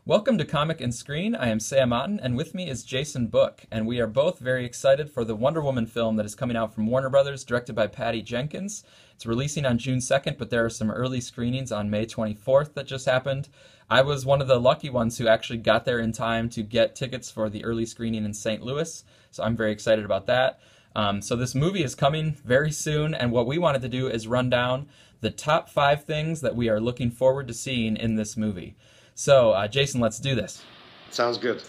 Welcome to Comic and Screen. I am Sam Otten, and with me is Jason Book, and we are both very excited for the Wonder Woman film that is coming out from Warner Brothers, directed by Patty Jenkins. It's releasing on June 2nd, but there are some early screenings on May 24th that just happened. I was one of the lucky ones who actually got there in time to get tickets for the early screening in St. Louis, so I'm very excited about that. So this movie is coming very soon, and what we wanted to do is run down the top 5 things that we are looking forward to seeing in this movie. So, Jason, let's do this. Sounds good.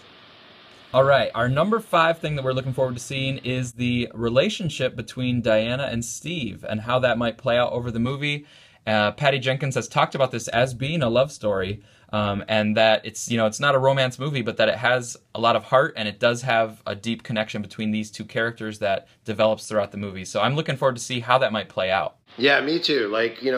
All right, our number 5 thing that we're looking forward to seeing is the relationship between Diana and Steve and how that might play out over the movie. Patty Jenkins has talked about this as being a love story, and that it's not a romance movie, but that it has a lot of heart and it does have a deep connection between these two characters that develops throughout the movie. So I'm looking forward to see how that might play out. Yeah, me too.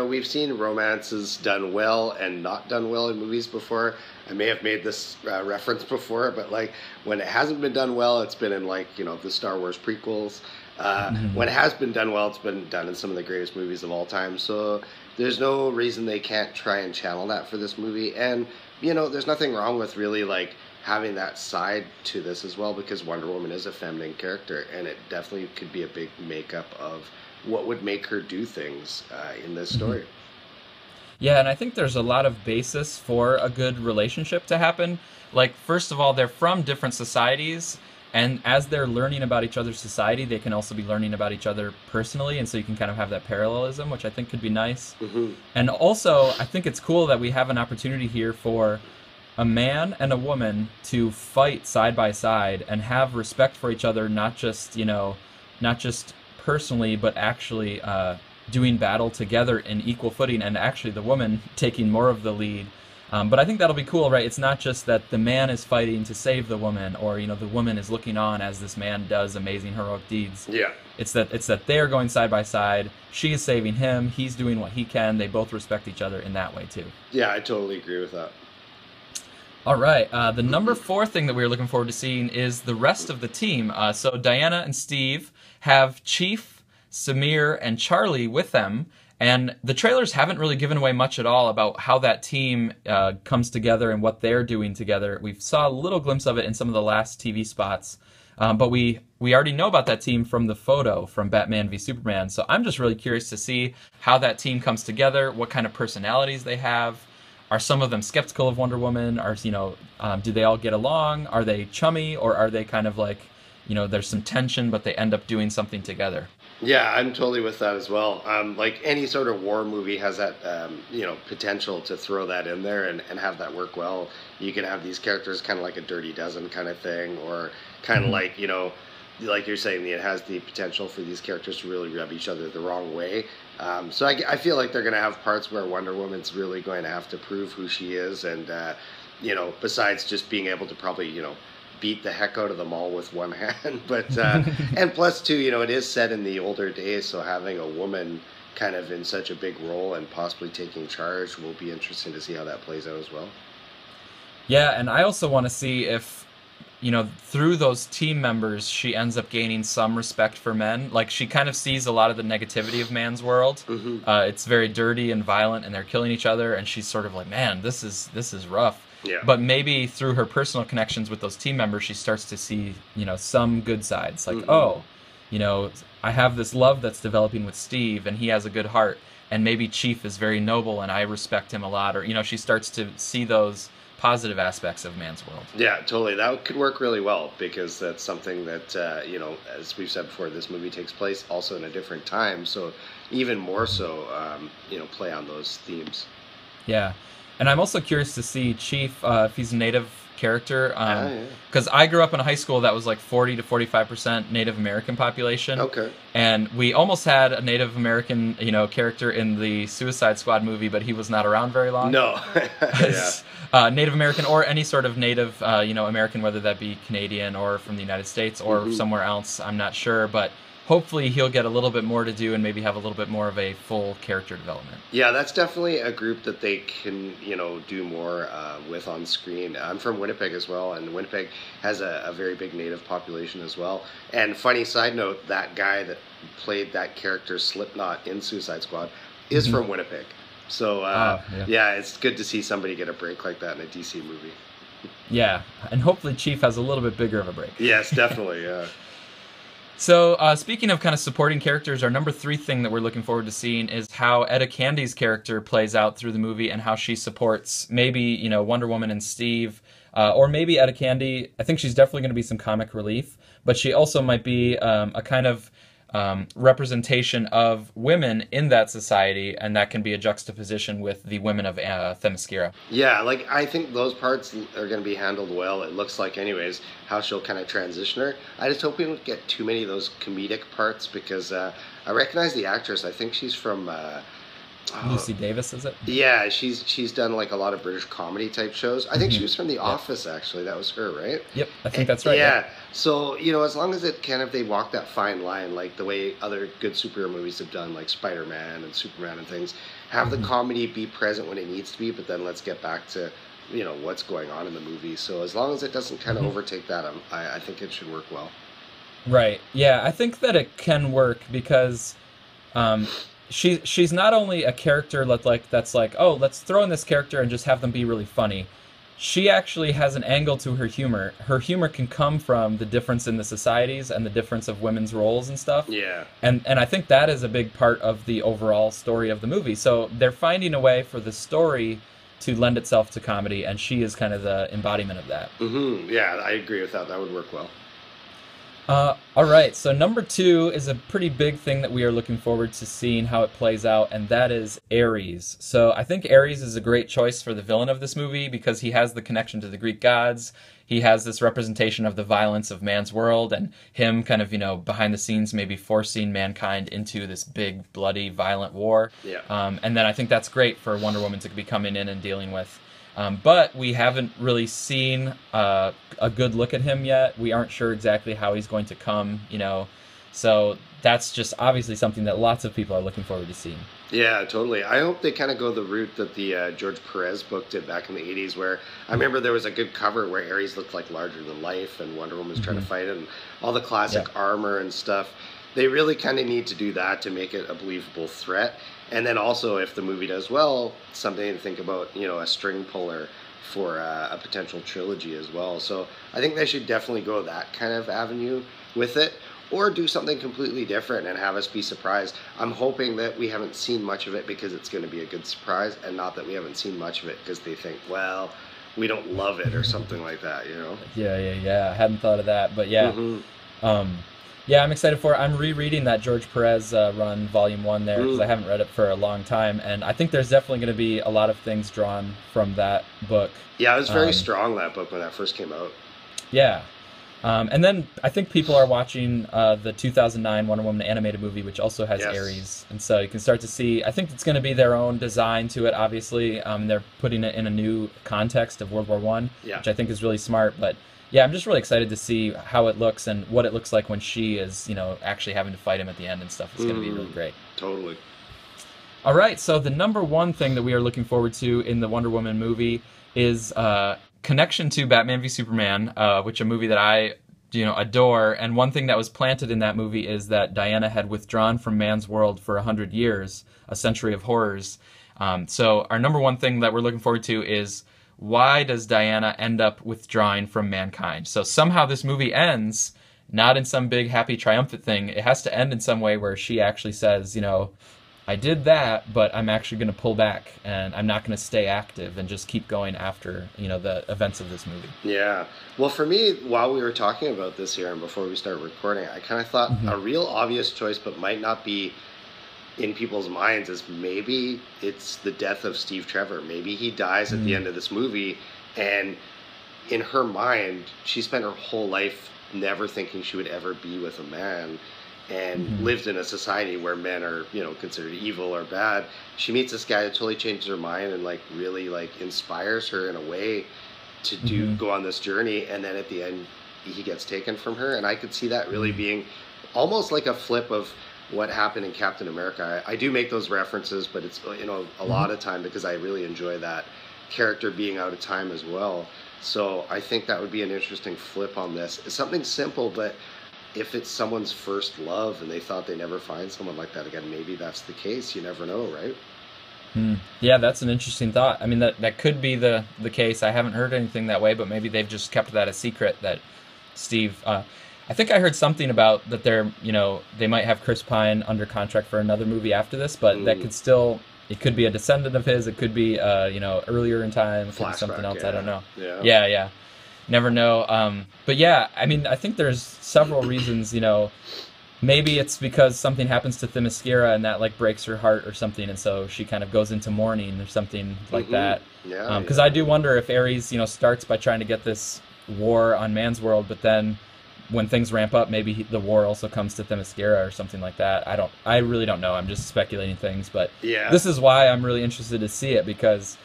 We've seen romances done well and not done well in movies before. I may have made this reference before, but when it hasn't been done well, it's been in the Star Wars prequels. When it has been done well, it's been done in some of the greatest movies of all time. So there's no reason they can't try and channel that for this movie. And there's nothing wrong with really having that side to this as well, because Wonder Woman is a feminine character, and it definitely could be a big makeup of what would make her do things in this story. Yeah, and I think there's a lot of basis for a good relationship to happen. Like, first of all, they're from different societies, and as they're learning about each other's society, they can also be learning about each other personally, and so you can kind of have that parallelism, which I think could be nice. And also, I think it's cool that we have an opportunity here for a man and a woman to fight side by side and have respect for each other, not just personally, but actually doing battle together in equal footing, and actually the woman taking more of the lead. But I think that'll be cool, right? It's not just that the man is fighting to save the woman, or the woman is looking on as this man does amazing heroic deeds. Yeah. It's that they are going side by side. She is saving him. He's doing what he can. They both respect each other in that way too. Yeah, I totally agree with that. All right. The number 4 thing that we're looking forward to seeing is the rest of the team. So Diana and Steve have Chief, Samir, and Charlie with them. And the trailers haven't really given away much at all about how that team comes together and what they're doing together. We saw a little glimpse of it in some of the last TV spots. But we already know about that team from the photo from Batman v Superman. So I'm just really curious to see how that team comes together, what kind of personalities they have. Are some of them skeptical of Wonder Woman? Do they all get along? Are they chummy? Or are they kind of there's some tension, but they end up doing something together? Yeah, I'm totally with that as well. Any sort of war movie has that, potential to throw that in there and have that work well. You can have these characters kind of like a Dirty Dozen kind of thing, or kind of like you're saying, it has the potential for these characters to really rub each other the wrong way. So I feel like they're going to have parts where Wonder Woman's really going to have to prove who she is, and besides just being able to probably beat the heck out of them all with one hand. But and plus too, it is set in the older days, so having a woman kind of in such a big role and possibly taking charge will be interesting to see how that plays out as well. Yeah, and I also want to see if through those team members, she ends up gaining some respect for men. Like, she kind of sees a lot of the negativity of man's world. It's very dirty and violent, and they're killing each other, and she's sort of like, man, this is rough. Yeah. But maybe through her personal connections with those team members, she starts to see, some good sides. Like, I have this love that's developing with Steve, and he has a good heart. And maybe Chief is very noble, and I respect him a lot. Or, she starts to see those positive aspects of man's world. Yeah, totally. That could work really well, because that's something that, as we've said before, this movie takes place also in a different time. So even more so, play on those themes. Yeah. And I'm also curious to see Chief, if he's a native character, Yeah. because I grew up in a high school that was like 40 to 45% Native American population. Okay. And we almost had a Native American, character in the Suicide Squad movie, but he was not around very long. No. Yeah. Native American, or any sort of Native, American, whether that be Canadian or from the United States or somewhere else, I'm not sure, but hopefully he'll get a little bit more to do and maybe have a little bit more of a full character development. Yeah, that's definitely a group that they can, do more with on screen. I'm from Winnipeg as well, and Winnipeg has a very big Native population as well. And funny side note, that guy that played that character Slipknot in Suicide Squad is from Winnipeg. So, yeah, it's good to see somebody get a break like that in a DC movie. Yeah, and hopefully Chief has a little bit bigger of a break. Yes, definitely. Yeah. So, speaking of kind of supporting characters, our number three thing that we're looking forward to seeing is how Etta Candy's character plays out through the movie and how she supports maybe, Wonder Woman and Steve, or maybe Etta Candy. I think she's definitely going to be some comic relief, but she also might be a kind of representation of women in that society, and that can be a juxtaposition with the women of Themyscira. Yeah, like I think those parts are going to be handled well. It looks like, anyways, how she'll kind of transition her. I just hope we don't get too many of those comedic parts because I recognize the actress. I think she's from. Lucy Davis, is it? Yeah, she's done like a lot of British comedy type shows. I think she was from The Yep. Office, actually. That was her, right? Yep, I think that's right. Yeah. So, as long as it kind of they walk that fine line, like the way other good superhero movies have done, like Spider-Man and Superman and things, have the comedy be present when it needs to be, but then let's get back to, what's going on in the movie. So as long as it doesn't kind of overtake that, I think it should work well. Right. Yeah, I think that it can work because um, she's not only a character that's like, oh, let's throw in this character and just have them be really funny. She actually has an angle to her humor. Her humor can come from the difference in the societies and the difference of women's roles and stuff. Yeah. And I think that is a big part of the overall story of the movie. So they're finding a way for the story to lend itself to comedy, and she is kind of the embodiment of that. Yeah, I agree with that. That would work well. All right, so number two is a pretty big thing that we are looking forward to seeing how it plays out, and that is Aries. So I think Aries is a great choice for the villain of this movie because he has the connection to the Greek gods. He has this representation of the violence of man's world and him kind of, behind the scenes maybe forcing mankind into this big, bloody, violent war. Yeah. And then I think that's great for Wonder Woman to be coming in and dealing with. But we haven't really seen a good look at him yet. We aren't sure exactly how he's going to come, So that's just obviously something that lots of people are looking forward to seeing. Yeah, totally. I hope they kind of go the route that the George Perez book did back in the 80s, where I remember there was a good cover where Ares looked like larger than life and Wonder Woman was trying to fight it and all the classic armor and stuff. They really kind of need to do that to make it a believable threat. And then also, if the movie does well, something to think about, a string puller for a potential trilogy as well. So I think they should definitely go that kind of avenue with it, or do something completely different and have us be surprised. I'm hoping that we haven't seen much of it because it's going to be a good surprise, and not that we haven't seen much of it because they think, well, we don't love it or something like that, Yeah. I hadn't thought of that, but yeah. Yeah, I'm excited for it. I'm rereading that George Perez run, Volume 1 there, because I haven't read it for a long time, and I think there's definitely going to be a lot of things drawn from that book. Yeah, it was very strong, that book, when that first came out. Yeah. And then I think people are watching the 2009 Wonder Woman animated movie, which also has Ares. And so you can start to see, I think it's going to be their own design to it, obviously. They're putting it in a new context of World War I, which I think is really smart. But yeah, I'm just really excited to see how it looks and what it looks like when she is, actually having to fight him at the end and stuff. It's going to be really great. Totally. All right, so the number one thing that we are looking forward to in the Wonder Woman movie is connection to Batman v Superman, which a movie that I adore. And one thing that was planted in that movie is that Diana had withdrawn from man's world for 100 years, a century of horrors. So our number one thing that we're looking forward to is, why does Diana end up withdrawing from mankind? So somehow this movie ends not in some big happy triumphant thing. It has to end in some way where she actually says, I did that, but I'm actually going to pull back and I'm not going to stay active and just keep going after, the events of this movie. Yeah. Well, for me, while we were talking about this here and before we started recording, I kind of thought a real obvious choice, but might not be in people's minds, is maybe it's the death of Steve Trevor. Maybe he dies at the end of this movie, and in her mind, she spent her whole life never thinking she would ever be with a man, and lived in a society where men are, considered evil or bad. She meets this guy that totally changes her mind and really inspires her in a way to go on this journey, and then at the end he gets taken from her. And I could see that really being almost like a flip of what happened in Captain America. I do make those references, but it's a lot of time because I really enjoy that character being out of time as well. So I think that would be an interesting flip on this. It's something simple, but if it's someone's first love and they thought they never find someone like that again, maybe that's the case. You never know, right? Yeah, that's an interesting thought. I mean, that could be the case. I haven't heard anything that way, but maybe they've just kept that a secret that Steve. I think I heard something about that they're, they might have Chris Pine under contract for another movie after this, but that could still, it could be a descendant of his. It could be, earlier in time. It could be something else. Yeah. I don't know. Yeah. Yeah. Never know. But yeah, I mean, I think there's several reasons, maybe it's because something happens to Themyscira and that like breaks her heart or something, and so she kind of goes into mourning or something like that. Yeah. Because I do wonder if Aries, starts by trying to get this war on man's world, but then when things ramp up, maybe the war also comes to Themyscira or something like that. I really don't know. I'm just speculating things, but this is why I'm really interested to see it, because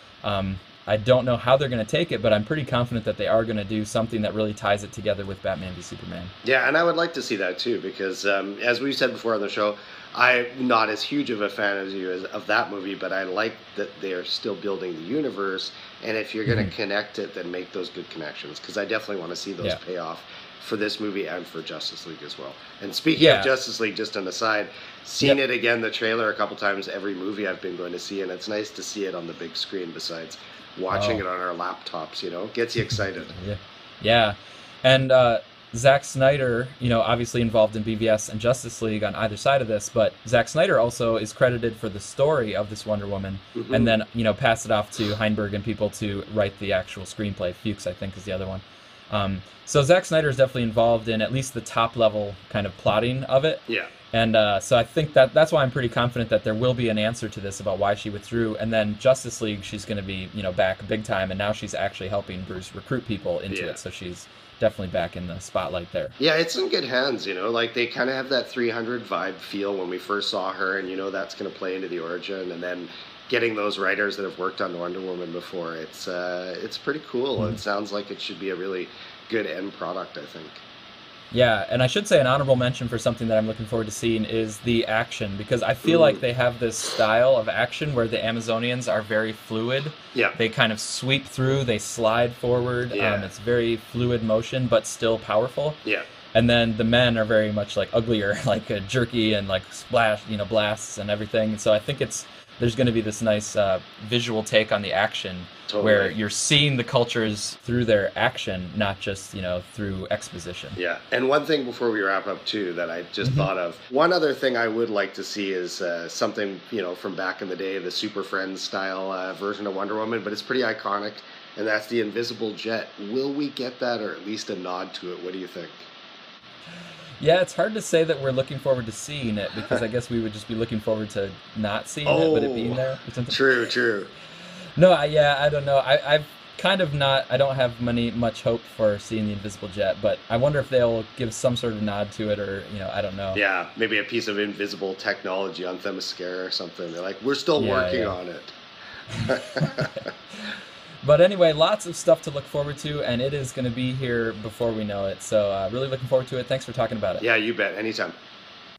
I don't know how they're going to take it, but I'm pretty confident that they are going to do something that really ties it together with Batman v Superman. Yeah, and I would like to see that too, because as we've said before on the show, I'm not as huge of a fan as you of that movie, but I like that they are still building the universe, and if you're going to connect it, then make those good connections, because I definitely want to see those pay off for this movie and for Justice League as well. And speaking of Justice League, just on the side, seen it again, the trailer a couple times, every movie I've been going to see, and it's nice to see it on the big screen besides watching it on our laptops, gets you excited. Yeah. And Zack Snyder, obviously involved in BVS and Justice League on either side of this, but Zack Snyder also is credited for the story of this Wonder Woman, and then, pass it off to Heinberg and people to write the actual screenplay. Fuchs, I think, is the other one. So Zack Snyder is definitely involved in at least the top level kind of plotting of it. Yeah. And so I think that's why I'm pretty confident that there will be an answer to this about why she withdrew. And then Justice League, she's going to be, back big time. And now she's actually helping Bruce recruit people into it. So she's definitely back in the spotlight there. Yeah, it's in good hands, like they kind of have that 300 vibe feel when we first saw her, and that's going to play into the origin. And then getting those writers that have worked on Wonder Woman before, it's pretty cool. It sounds like it should be a really good end product, I think. Yeah, and I should say an honorable mention for something that I'm looking forward to seeing is the action, because I feel like they have this style of action where the Amazonians are very fluid. Yeah. They kind of sweep through, they slide forward. Yeah. It's very fluid motion, but still powerful. Yeah. And then the men are very much like uglier, like jerky and like splash, blasts and everything. So I think there's going to be this nice visual take on the action, where you're seeing the cultures through their action, not just, through exposition. Yeah. And one thing before we wrap up, too, that I just thought of. One other thing I would like to see is something, from back in the day, the Super Friends style version of Wonder Woman, but it's pretty iconic, and that's the invisible jet. Will we get that, or at least a nod to it? What do you think? Yeah, it's hard to say that we're looking forward to seeing it, because I guess we would just be looking forward to not seeing it, but it being there or something. True. No, I don't know. I've kind of not. I don't have much hope for seeing the invisible jet, but I wonder if they'll give some sort of nod to it, or I don't know. Yeah, maybe a piece of invisible technology on Themyscira or something. They're like, we're still working on it. But anyway, lots of stuff to look forward to, and it is going to be here before we know it. So really looking forward to it. Thanks for talking about it. Yeah, you bet. Anytime.